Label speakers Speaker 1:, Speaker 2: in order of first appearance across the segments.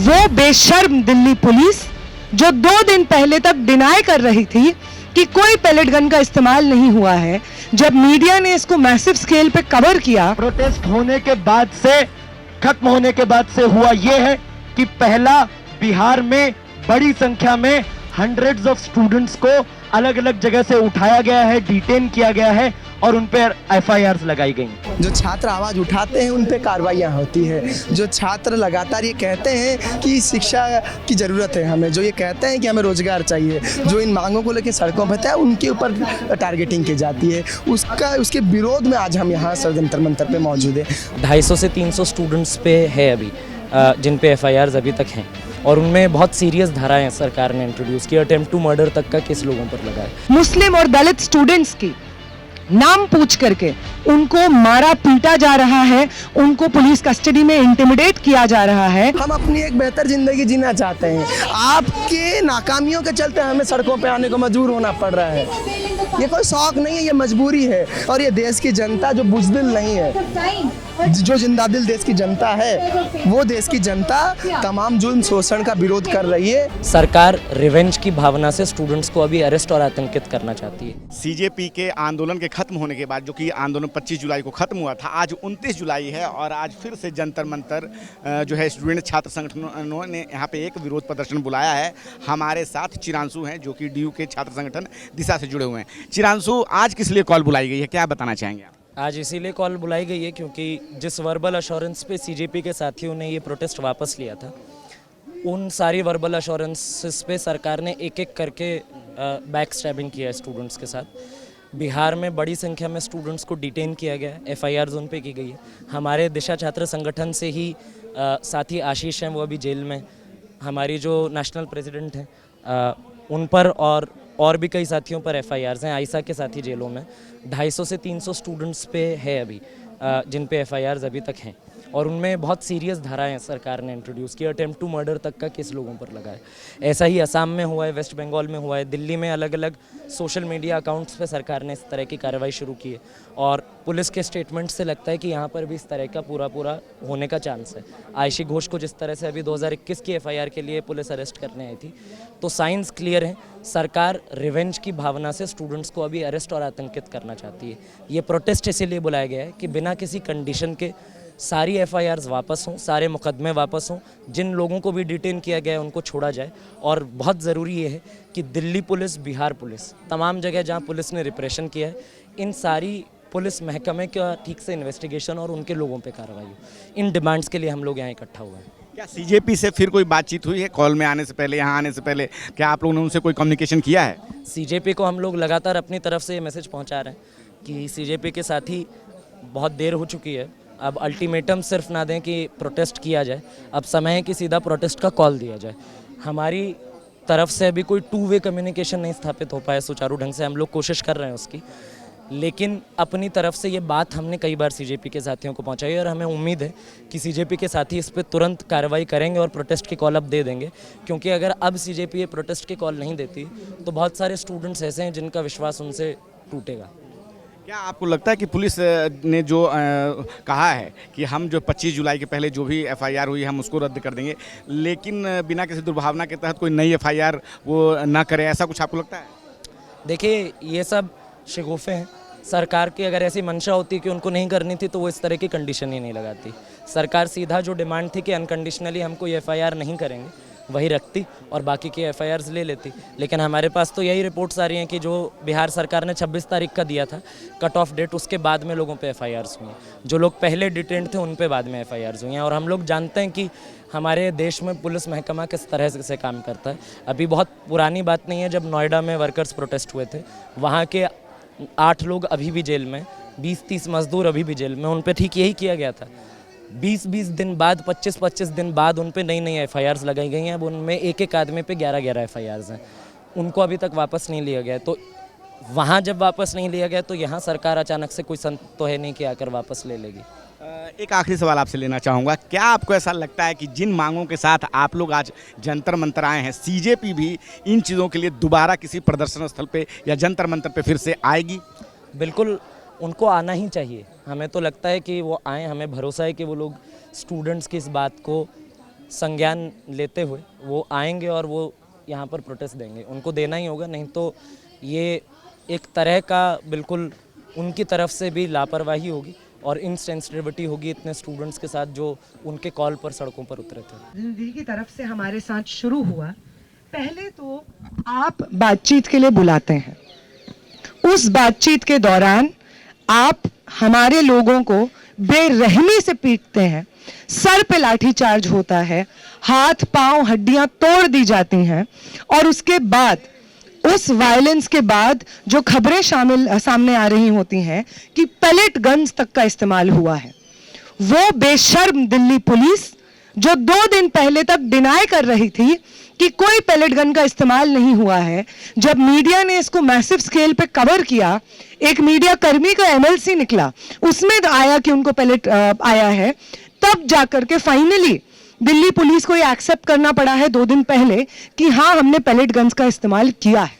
Speaker 1: वो बेशर्म दिल्ली पुलिस जो 2 दिन पहले तक डिनाई कर रही थी कि कोई पैलेट गन का इस्तेमाल नहीं हुआ है, जब मीडिया ने इसको मैसिव स्केल पे कवर किया,
Speaker 2: प्रोटेस्ट होने के बाद से, खत्म होने के बाद से हुआ यह है कि पहला बिहार में बड़ी संख्या में हंड्रेड्स ऑफ स्टूडेंट्स को अलग अलग जगह से उठाया गया है, डिटेन किया गया है और उन पर एफआईआर लगाई गई।
Speaker 3: जो छात्र आवाज़ उठाते हैं उन पे कार्रवाइयाँ होती है। जो छात्र लगातार ये कहते हैं कि शिक्षा की ज़रूरत है हमें, जो ये कहते हैं कि हमें रोज़गार चाहिए, जो इन मांगों को लेकर सड़कों पर है, उनके ऊपर टारगेटिंग की जाती है। उसके विरोध में आज हम यहाँ सर जंतर मंतर पे मौजूद हैं।
Speaker 4: 250 से 300 स्टूडेंट्स पे है अभी जिन पे एफआईआर्स अभी तक हैं और उनमें बहुत सीरियस धाराएं सरकार ने इंट्रोड्यूस की। अटेम्प्ट टू मर्डर तक का केस लोगों पर लगा है।
Speaker 1: मुस्लिम और दलित स्टूडेंट्स की नाम पूछ करके उनको मारा पीटा जा रहा है, उनको पुलिस कस्टडी में इंटिमिडेट किया जा रहा है।
Speaker 3: हम अपनी एक बेहतर जिंदगी जीना चाहते हैं, आपके नाकामियों के चलते हमें सड़कों पे आने को मजबूर होना पड़ रहा है। ये कोई शौक नहीं है, ये मजबूरी है। और ये देश की जनता जो बुजदिल नहीं है, जो जिंदादिल देश की जनता है, वो देश की जनता तमाम जुल्म शोषण का विरोध कर रही है।
Speaker 4: सरकार रिवेंज की भावना से स्टूडेंट्स को अभी अरेस्ट और आतंकित करना चाहती है।
Speaker 5: सीजेपी के आंदोलन के खत्म होने के बाद, जो कि आंदोलन 25 जुलाई को खत्म हुआ था, आज 29 जुलाई है और आज फिर से जंतर मंतर जो है स्टूडेंट छात्र संगठनों ने यहाँ पे एक विरोध प्रदर्शन बुलाया है। हमारे साथ चिरांशु हैं जो कि डीयू के छात्र संगठन दिशा से जुड़े हुए हैं। चिरांशु, आज किस लिए कॉल बुलाई गई है, क्या बताना चाहेंगे आप?
Speaker 4: आज इसीलिए कॉल बुलाई गई है क्योंकि जिस वर्बल अश्योरेंस पे सीजेपी के साथियों ने ये प्रोटेस्ट वापस लिया था, उन सारी वर्बल अश्योरेंसेस पे सरकार ने एक एक करके बैक स्टैबिंग किया है स्टूडेंट्स के साथ। बिहार में बड़ी संख्या में स्टूडेंट्स को डिटेन किया गया है, एफआईआर उन पे की गई है। हमारे दिशा छात्र संगठन से ही साथी आशीष हैं, वो अभी जेल में। हमारी जो नेशनल प्रेसिडेंट हैं उन पर और भी कई साथियों पर एफआईआर्स हैं। आयशा के साथी जेलों में। 250 से 300 स्टूडेंट्स पे है अभी जिन पे एफआईआर्स अभी तक हैं और उनमें बहुत सीरियस धाराएं सरकार ने इंट्रोड्यूस की। अटेम्प्ट टू मर्डर तक का केस लोगों पर लगा है। ऐसा ही असम में हुआ है, वेस्ट बंगाल में हुआ है, दिल्ली में अलग अलग सोशल मीडिया अकाउंट्स पे सरकार ने इस तरह की कार्रवाई शुरू की है और पुलिस के स्टेटमेंट से लगता है कि यहाँ पर भी इस तरह का पूरा होने का चांस है। आयशी घोष को जिस तरह से अभी 2021 की एफआईआर के लिए पुलिस अरेस्ट करने आई थी, तो साइंस क्लियर है, सरकार रिवेंज की भावना से स्टूडेंट्स को अभी अरेस्ट और आतंकित करना चाहती है। ये प्रोटेस्ट इसीलिए बुलाया गया है कि बिना किसी कंडीशन के सारी एफआईआर्स वापस हों, सारे मुकदमे वापस हों, जिन लोगों को भी डिटेन किया गया है उनको छोड़ा जाए। और बहुत ज़रूरी ये है कि दिल्ली पुलिस, बिहार पुलिस, तमाम जगह जहां पुलिस ने रिप्रेशन किया है, इन सारी पुलिस महकमे का ठीक से इन्वेस्टिगेशन और उनके लोगों पे कार्रवाई हो। इन डिमांड्स के लिए हम लोग यहाँ इकट्ठा हुए हैं।
Speaker 5: क्या सीजेपी से फिर कोई बातचीत हुई है? कॉल में आने से पहले, यहाँ आने से पहले क्या आप लोगों ने उनसे कोई कम्युनिकेशन किया है?
Speaker 4: सीजेपी को हम लोग लगातार अपनी तरफ से ये मैसेज पहुँचा रहे हैं कि सीजेपी के साथ ही बहुत देर हो चुकी है, अब अल्टीमेटम सिर्फ ना दें कि प्रोटेस्ट किया जाए, अब समय है कि सीधा प्रोटेस्ट का कॉल दिया जाए। हमारी तरफ से अभी कोई 2 वे कम्युनिकेशन नहीं स्थापित हो पाया सुचारू ढंग से, हम लोग कोशिश कर रहे हैं उसकी, लेकिन अपनी तरफ से ये बात हमने कई बार सीजेपी के साथियों को पहुंचाई और हमें उम्मीद है कि सीजेपी के साथी इस पर तुरंत कार्रवाई करेंगे और प्रोटेस्ट की कॉल अब दे देंगे। क्योंकि अगर अब सीजेपी ये प्रोटेस्ट की कॉल नहीं देती तो बहुत सारे स्टूडेंट्स ऐसे हैं जिनका विश्वास उनसे टूटेगा।
Speaker 5: क्या आपको लगता है कि पुलिस ने जो कहा है कि हम जो 25 जुलाई के पहले जो भी एफआईआर हुई हम उसको रद्द कर देंगे, लेकिन बिना किसी दुर्भावना के तहत कोई नई एफआईआर वो ना करे, ऐसा कुछ आपको लगता है?
Speaker 4: देखिए, ये सब शिगुफे हैं। सरकार की अगर ऐसी मंशा होती कि उनको नहीं करनी थी तो वो इस तरह की कंडीशन ही नहीं लगाती। सरकार सीधा जो डिमांड थी कि अनकंडीशनली हम कोई एफआईआर नहीं करेंगे, वही रखती और बाकी की एफआईआर्स ले लेती। लेकिन हमारे पास तो यही रिपोर्ट्स आ रही हैं कि जो बिहार सरकार ने 26 तारीख का दिया था कट ऑफ डेट, उसके बाद में लोगों पे एफआईआर्स हुई हैं। जो लोग पहले डिटेंड थे उन पे बाद में एफआईआर्स हुई हैं। और हम लोग जानते हैं कि हमारे देश में पुलिस महकमा किस तरह से काम करता है। अभी बहुत पुरानी बात नहीं है, जब नोएडा में वर्कर्स प्रोटेस्ट हुए थे, वहाँ के 8 लोग अभी भी जेल में, 20-30 मजदूर अभी भी जेल में, उन पे ठीक यही किया गया था। 20-20 दिन बाद, 25-25 दिन बाद उन पे नई एफआईआर्स लगाई गई हैं। अब उनमें एक आदमी पे 11-11 एफआईआर्स हैं, उनको अभी तक वापस नहीं लिया गया। तो वहाँ जब वापस नहीं लिया गया तो यहाँ सरकार अचानक से कोई संत तो है नहीं कि आकर वापस ले लेगी।
Speaker 5: एक आखिरी सवाल आपसे लेना चाहूँगा, क्या आपको ऐसा लगता है कि जिन मांगों के साथ आप लोग आज जंतर मंतर आए हैं, सीजेपी भी इन चीज़ों के लिए दोबारा किसी प्रदर्शन स्थल पे या जंतर मंतर पे फिर से आएगी?
Speaker 4: बिल्कुल, उनको आना ही चाहिए। हमें तो लगता है कि वो आएँ, हमें भरोसा है कि वो लोग स्टूडेंट्स की इस बात को संज्ञान लेते हुए वो आएंगे और वो यहाँ पर प्रोटेस्ट देंगे। उनको देना ही होगा, नहीं तो ये एक तरह का बिल्कुल उनकी तरफ से भी लापरवाही होगी और इनसेंसिटिविटी होगी इतने स्टूडेंट्स के साथ जो उनके कॉल पर सड़कों पर उतरे थे।
Speaker 1: जिंदगी की तरफ से हमारे साथ शुरू हुआ। पहले तो आप बातचीत के लिए बुलाते हैं, उस बातचीत के दौरान आप हमारे लोगों को बेरहमी से पीटते हैं, सर पे लाठी चार्ज होता है, हाथ पांव हड्डियां तोड़ दी जाती हैं और उसके बाद उस वायलेंस के बाद जो खबरें सामने आ रही होती हैं कि पैलेट गन्स तक का इस्तेमाल हुआ है। वो बेशर्म दिल्ली पुलिस जो 2 दिन पहले तक डिनाई कर रही थी कि कोई पैलेट गन का इस्तेमाल नहीं हुआ है, जब मीडिया ने इसको मैसिव स्केल पे कवर किया, एक मीडिया कर्मी का एमएलसी निकला, उसमें आया कि उनको पैलेट आया है, तब जाकर के फाइनली दिल्ली पुलिस को ये एक्सेप्ट करना पड़ा है 2 दिन पहले कि हाँ हमने पैलेट गन्स का इस्तेमाल किया है।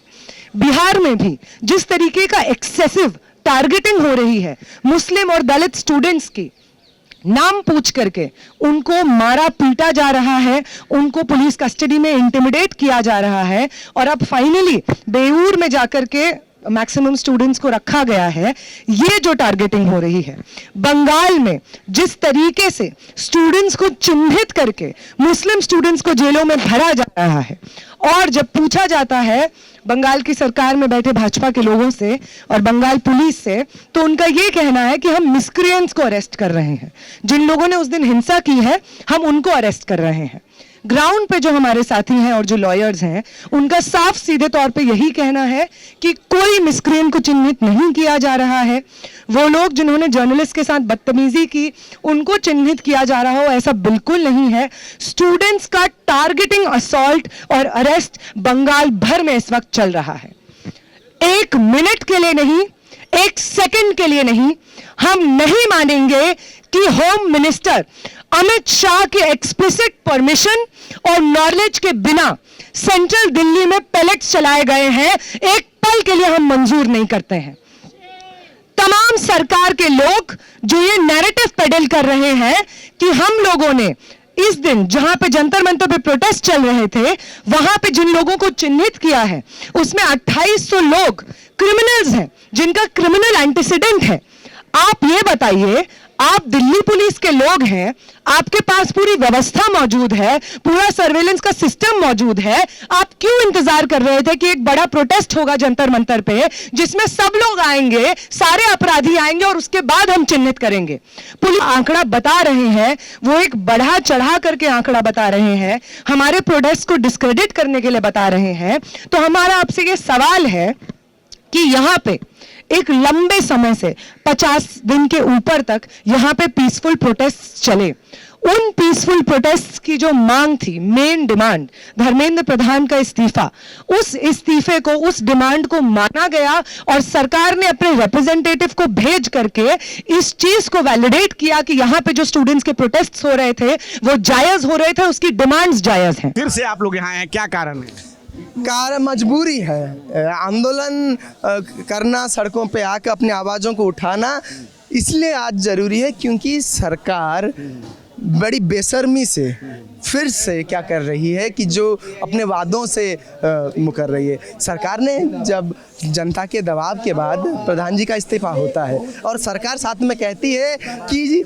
Speaker 1: बिहार में भी जिस तरीके का एक्सेसिव टारगेटिंग हो रही है मुस्लिम और दलित स्टूडेंट्स की, नाम पूछ करके उनको मारा पीटा जा रहा है, उनको पुलिस कस्टडी में इंटिमिडेट किया जा रहा है और अब फाइनली बेऊर में जाकर के मैक्सिमम स्टूडेंट्स को रखा गया है। ये जो टारगेटिंग हो रही है बंगाल में, जिस तरीके से स्टूडेंट्स को चिन्हित करके मुस्लिम स्टूडेंट्स को जेलों में भरा जा रहा है, और जब पूछा जाता है बंगाल की सरकार में बैठे भाजपा के लोगों से और बंगाल पुलिस से, तो उनका ये कहना है कि हम मिस्क्रिएंट्स को अरेस्ट कर रहे हैं, जिन लोगों ने उस दिन हिंसा की है हम उनको अरेस्ट कर रहे हैं। ग्राउंड पे जो हमारे साथी हैं और जो लॉयर्स हैं, उनका साफ सीधे तौर पे यही कहना है कि कोई मिस्क्रिएंट को चिन्हित नहीं किया जा रहा है। वो लोग जिन्होंने जर्नलिस्ट के साथ बदतमीजी की उनको चिन्हित किया जा रहा हो, ऐसा बिल्कुल नहीं है। स्टूडेंट्स का टारगेटिंग असॉल्ट और अरेस्ट बंगाल भर में इस वक्त चल रहा है। 1 मिनट के लिए नहीं, 1 सेकंड के लिए नहीं, हम नहीं मानेंगे कि होम मिनिस्टर अमित शाह के एक्सप्लिसिट परमिशन और नॉलेज के बिना सेंट्रल दिल्ली में पैलेट्स चलाए गए हैं, एक पल के लिए हम मंजूर नहीं करते हैं। तमाम सरकार के लोग जो ये नैरेटिव पेडल कर रहे हैं कि हम लोगों ने इस दिन जहां पे जंतर मंतर पे प्रोटेस्ट चल रहे थे, वहां पे जिन लोगों को चिन्हित किया है उसमें 2800 लोग क्रिमिनल्स हैं जिनका क्रिमिनल एंटीसीडेंट है। आप ये बताइए, आप दिल्ली पुलिस के लोग हैं, आपके पास पूरी व्यवस्था मौजूद है, पूरा सर्वेलेंस का सिस्टम मौजूद है, आप क्यों इंतजार कर रहे थे कि एक बड़ा प्रोटेस्ट होगा जंतर मंतर पे जिसमें सब लोग आएंगे, सारे अपराधी आएंगे और उसके बाद हम चिन्हित करेंगे। पुलिस आंकड़ा बता रहे हैं, वो एक बढ़ा चढ़ा करके आंकड़ा बता रहे हैं, हमारे प्रोटेस्ट को डिस्क्रेडिट करने के लिए बता रहे हैं। तो हमारा आपसे ये सवाल है कि यहाँ पे एक लंबे समय से 50 दिन के ऊपर तक यहाँ पे पीसफुल प्रोटेस्ट चले, उन पीसफुल प्रोटेस्ट की जो मांग थी, मेन डिमांड धर्मेंद्र प्रधान का इस्तीफा, उस इस्तीफे को, उस डिमांड को माना गया और सरकार ने अपने रिप्रेजेंटेटिव को भेज करके इस चीज को वैलिडेट किया कि यहाँ पे जो स्टूडेंट्स के प्रोटेस्ट हो रहे थे वो जायज हो रहे थे, उसकी डिमांड्स जायज हैं।
Speaker 5: फिर से आप लोग यहाँ हैं, क्या कारण है?
Speaker 3: कारण मजबूरी है, आंदोलन करना, सड़कों पे आकर अपनी आवाज़ों को उठाना इसलिए आज ज़रूरी है क्योंकि सरकार बड़ी बेशर्मी से फिर से क्या कर रही है कि जो अपने वादों से मुकर रही है। सरकार ने जब जनता के दबाव के बाद प्रधान जी का इस्तीफा होता है और सरकार साथ में कहती है कि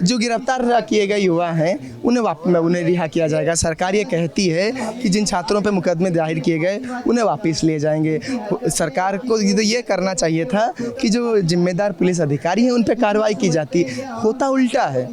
Speaker 3: जो गिरफ्तार किए गए युवा हैं उन्हें रिहा किया जाएगा। सरकार ये कहती है कि जिन छात्रों पे मुकदमे दायर किए गए उन्हें वापस लिए जाएंगे। सरकार को ये करना चाहिए था कि जो जिम्मेदार पुलिस अधिकारी हैं उन पे कार्रवाई की जाती, होता उल्टा है।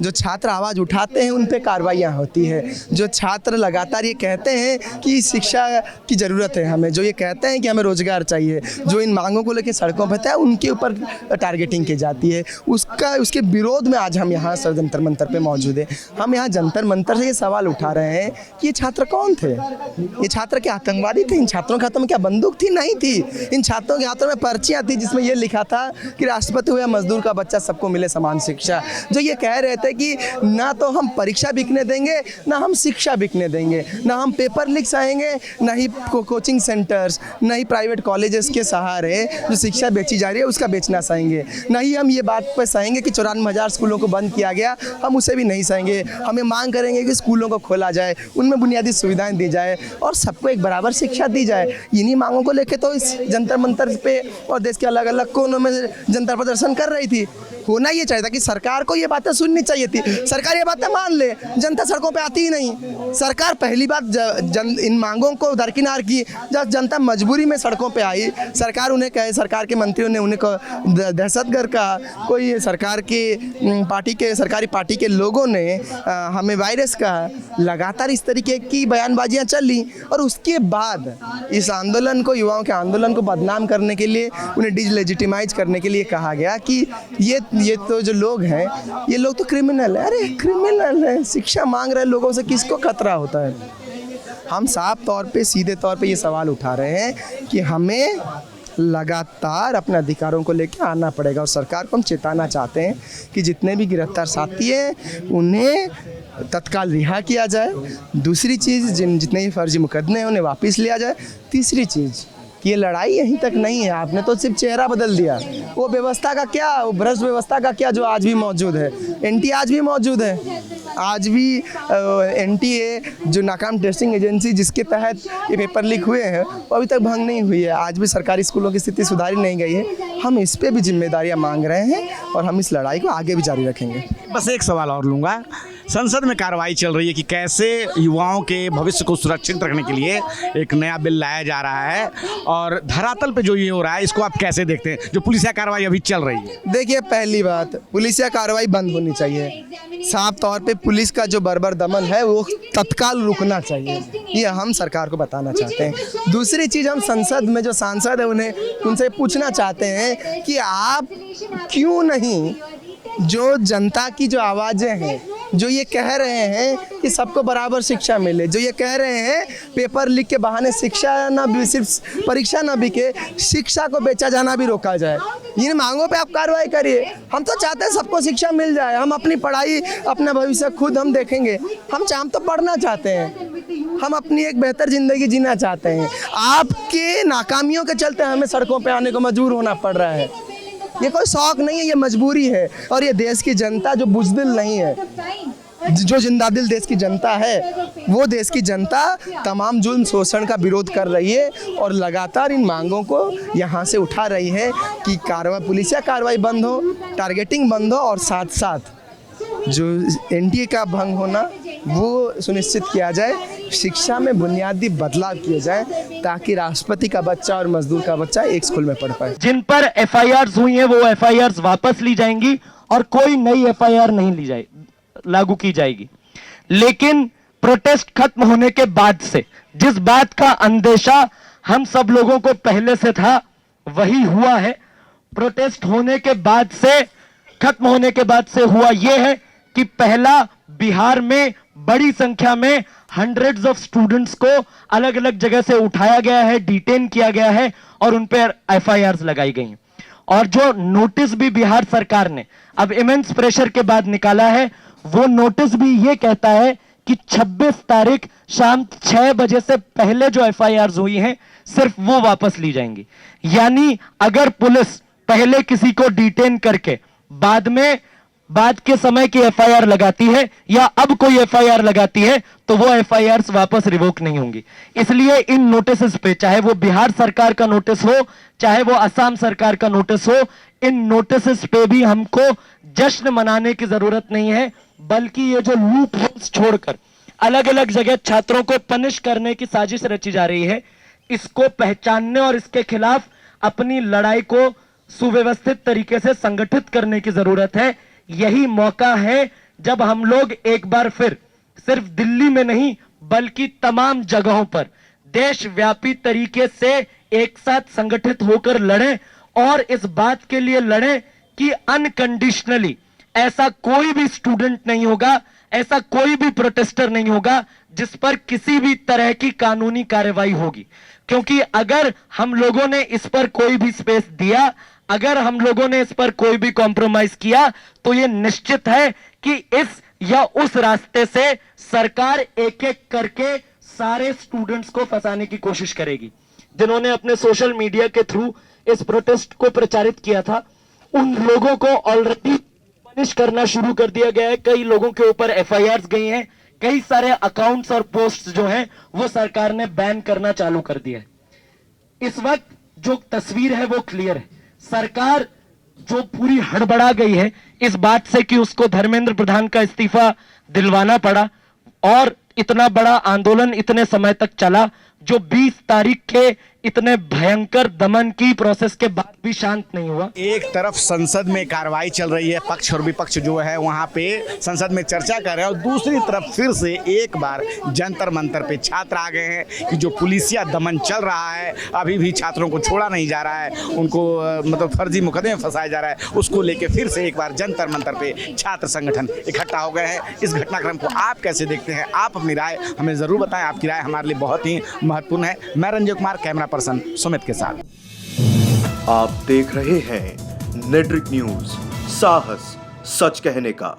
Speaker 3: जो छात्र आवाज़ उठाते हैं उन पे कार्रवाइयाँ होती है। जो छात्र लगातार ये कहते हैं कि शिक्षा की ज़रूरत है हमें, जो ये कहते हैं कि हमें रोजगार चाहिए, जो इन मांगों को लेकर सड़कों पर थे उनके ऊपर टारगेटिंग की जाती है। उसके विरोध में आज हम यहाँ जंतर मंतर पे मौजूद हैं। हम यहाँ जंतर मंतर से ये सवाल उठा रहे हैं कि ये छात्र कौन थे? ये छात्र क्या आतंकवादी थे? इन छात्रों के हाथों में क्या बंदूक थी? नहीं थी। इन छात्रों के हाथों में पर्चियाँ थी जिसमें ये लिखा था कि राष्ट्रपति हुआ मजदूर का बच्चा सबको मिले समान शिक्षा। जो ये कह रहे थे कि ना तो हम परीक्षा बिकने देंगे, ना हम शिक्षा बिकने देंगे, ना हम पेपर लीक सहेंगे, ना ही कोचिंग सेंटर्स, ना ही प्राइवेट कॉलेजेस के सहारे जो शिक्षा बेची जा रही है उसका बेचना सहेंगे, ना ही हम ये बात पर सहेंगे कि 94,000 स्कूलों को बंद किया गया, हम उसे भी नहीं सहेंगे। हमें मांग करेंगे कि स्कूलों को खोला जाए, उनमें बुनियादी सुविधाएं दी जाए और सबको एक बराबर शिक्षा दी जाए। इन्हीं मांगों को लेकर तो इस जंतर मंतर पे और देश के अलग अलग कोनों में जनता प्रदर्शन कर रही थी। होना ये चाहिए था कि सरकार को ये बातें सुननी चाहिए थी, सरकार ये बातें मान ले, जनता सड़कों पे आती ही नहीं। सरकार पहली बात इन मांगों को दरकिनार की, जब जनता मजबूरी में सड़कों पे आई, सरकार उन्हें कहे, सरकार के मंत्रियों ने उन्हें दहशतगर्द कहा, कोई सरकार के सरकारी पार्टी के लोगों ने हमें वायरस कहा, लगातार इस तरीके की बयानबाजियां चली और उसके बाद इस आंदोलन को, युवाओं के आंदोलन को बदनाम करने के लिए, उन्हें डिलेजिटिमाइज करने के लिए कहा गया कि ये तो जो लोग हैं ये लोग तो क्रिमिनल है। अरे क्रिमिनल है, शिक्षा मांग रहे लोगों से किसको खतरा होता है? हम साफ तौर पे, सीधे तौर पे ये सवाल उठा रहे हैं कि हमें लगातार अपने अधिकारों को लेकर आना पड़ेगा और सरकार को हम चेताना चाहते हैं कि जितने भी गिरफ्तार साथी हैं उन्हें तत्काल रिहा किया जाए। दूसरी चीज़, जितने भी फर्जी मुकदमे हैं उन्हें वापस लिया जाए। तीसरी चीज़ कि ये लड़ाई यहीं तक नहीं है, आपने तो सिर्फ चेहरा बदल दिया। वो व्यवस्था का क्या, वो भ्रष्ट व्यवस्था का क्या जो आज भी मौजूद है? एनटीए आज भी मौजूद है, आज भी एनटीए जो नाकाम टेस्टिंग एजेंसी जिसके तहत ये पेपर लीक हुए हैं वो अभी तक भंग नहीं हुई है। आज भी सरकारी स्कूलों की स्थिति सुधारी नहीं गई है। हम इस पे भी जिम्मेदारियां मांग रहे हैं और हम इस लड़ाई को आगे भी जारी रखेंगे।
Speaker 5: बस एक सवाल और लूँगा, संसद में कार्रवाई चल रही है कि कैसे युवाओं के भविष्य को सुरक्षित रखने के लिए एक नया बिल लाया जा रहा है और धरातल पे जो ये हो रहा है इसको आप कैसे देखते हैं, जो पुलिसिया कार्रवाई अभी चल रही है?
Speaker 3: देखिए, पहली बात, पुलिसिया कार्रवाई बंद होनी चाहिए। साफ तौर पे पुलिस का जो बर्बर दमन है वो तत्काल रुकना चाहिए, ये हम सरकार को बताना चाहते हैं। दूसरी चीज़, हम संसद में जो सांसद है उनसे पूछना चाहते हैं कि आप क्यों नहीं जो जनता की जो आवाज़ें हैं, जो ये कह रहे हैं कि सबको बराबर शिक्षा मिले, जो ये कह रहे हैं पेपर लीक के बहाने शिक्षा ना भी, सिर्फ परीक्षा ना बिके, शिक्षा को बेचा जाना भी रोका जाए, इन मांगों पे आप कार्रवाई करिए। हम तो चाहते हैं सबको शिक्षा मिल जाए, हम अपनी पढ़ाई, अपना भविष्य खुद हम देखेंगे। हम तो पढ़ना चाहते हैं, हम अपनी एक बेहतर ज़िंदगी जीना चाहते हैं। आपके नाकामियों के चलते हमें सड़कों पर आने को मजबूर होना पड़ रहा है। ये कोई शौक नहीं है, ये मजबूरी है। और ये देश की जनता जो बुज़दिल नहीं है, जो जिंदादिल देश की जनता है, वो देश की जनता तमाम जुल्म शोषण का विरोध कर रही है और लगातार इन मांगों को यहाँ से उठा रही है कि पुलिसिया कार्रवाई बंद हो, टारगेटिंग बंद हो और साथ साथ जो एनटीए का भंग होना वो सुनिश्चित किया जाए, शिक्षा में बुनियादी बदलाव किए जाए ताकि राष्ट्रपति का बच्चा और मजदूर का बच्चा एक स्कूल में पढ़ पाए।
Speaker 2: जिन पर एफआईआर हुई है वो एफआईआर वापस ली जाएंगी और कोई नई एफआईआर नहीं लागू की जाएगी। लेकिन प्रोटेस्ट खत्म होने के बाद से जिस बात का अंदेशा हम सब लोगों को पहले से था वही हुआ है। प्रोटेस्ट होने के बाद से, खत्म होने के बाद से हुआ यह है कि पहला, बिहार में बड़ी संख्या में हंड्रेड्स ऑफ स्टूडेंट्स को अलग अलग जगह से उठाया गया है, डिटेन किया गया है और उन पर एफआईआर लगाई गई। और जो नोटिस भी बिहार सरकार ने अब इमेंस प्रेशर के बाद निकाला है, वो नोटिस भी ये कहता है कि 26 तारीख शाम 6 बजे से पहले जो एफआईआर हुई हैं सिर्फ वो वापस ली जाएंगी। यानी अगर पुलिस पहले किसी को डिटेन करके बाद के समय की एफआईआर लगाती है या अब कोई एफआईआर लगाती है तो वो एफआईआर वापस रिवोक नहीं होंगी। इसलिए इन नोटिस पे, चाहे वो बिहार सरकार का नोटिस हो, चाहे वो असम सरकार का नोटिस हो, इन नोटिस पे भी हमको जश्न मनाने की जरूरत नहीं है, बल्कि ये जो लूप होल्स छोड़कर अलग अलग जगह छात्रों को पनिश करने की साजिश रची जा रही है, इसको पहचानने और इसके खिलाफ अपनी लड़ाई को सुव्यवस्थित तरीके से संगठित करने की जरूरत है। यही मौका है जब हम लोग एक बार फिर सिर्फ दिल्ली में नहीं बल्कि तमाम जगहों पर देशव्यापी तरीके से एक साथ संगठित होकर लड़ें और इस बात के लिए लड़ें कि अनकंडीशनली ऐसा कोई भी स्टूडेंट नहीं होगा, ऐसा कोई भी प्रोटेस्टर नहीं होगा जिस पर किसी भी तरह की कानूनी कार्रवाई होगी। क्योंकि अगर हम लोगों ने इस पर कोई भी स्पेस दिया, अगर हम लोगों ने इस पर कोई भी कॉम्प्रोमाइज किया तो यह निश्चित है कि इस या उस रास्ते से सरकार एक एक करके सारे स्टूडेंट्स को फंसाने की कोशिश करेगी? जिन्होंने अपने सोशल मीडिया के थ्रू इस प्रोटेस्ट को प्रचारित किया था, उन लोगों को ऑलरेडी पनिश करना शुरू कर दिया गया है। कई लोगों के ऊपर एफआईआर गई हैं, कई सारे अकाउंट्स और पोस्ट्स जो हैं वो सरकार ने बैन करना चालू कर दिया है। इस वक्त जो तस्वीर है वो क्लियर है। सरकार जो पूरी हड़बड़ा गई है इस बात से कि उसको धर्मेंद्र प्रधान का इस्तीफा दिलवाना पड़ा, और इतना बड़ा आंदोलन इतने समय तक चला जो 20 तारीख के इतने भयंकर दमन की प्रोसेस के बाद भी शांत नहीं हुआ।
Speaker 5: एक तरफ संसद में कार्रवाई चल रही है, पक्ष और विपक्ष जो है वहां पे संसद में चर्चा कर रहे हैं, और दूसरी तरफ फिर से एक बार जंतर मंतर पे छात्र आ गए हैं कि जो पुलिसिया दमन चल रहा है, अभी भी छात्रों को छोड़ा नहीं जा रहा है, उनको मतलब फर्जी मुकदमे में फंसाया जा रहा है, उसको लेके फिर से एक बार जंतर मंतर पे छात्र संगठन इकट्ठा हो गए हैं। इस घटनाक्रम को आप कैसे देखते हैं? आप अपनी राय हमें जरूर बताएं, आपकी राय हमारे लिए बहुत ही महत्वपूर्ण है। मैं रंजय कुमार, कैमरा पर्सन सुमित के साथ।
Speaker 6: आप देख रहे हैं नेट्रिक न्यूज, साहस सच कहने का।